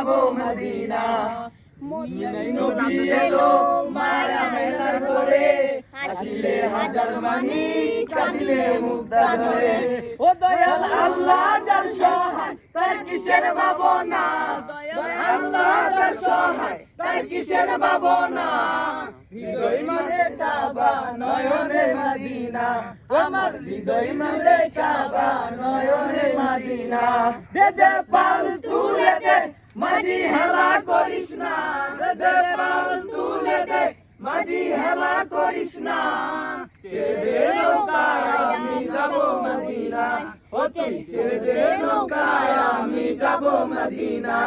যাব মদিনা নবী এলো মায়া মেলার পরে আসিলে হাজার মানি কাঁদিলে মুক্তা ধরে ও দয়াল আল্লাহ যার সহায় তার কিসের ভাবনা আল্লাহ যার সহায় তার কিসের ভাবনা হৃদয় মাঝে কাবা নয়নে মদিনা আমার হৃদয় মাঝে কাবা নয়নে মদিনা দে দে পাল তুলে দে মাঝি হেলা করিস না দে পাল তুলে দে মাঝি হেলা করিস না ছেড়ে দে নৌকায় আমি যাব মদিনা ও তুই ছেড়ে দে নৌকায় আমি যাব মদিনা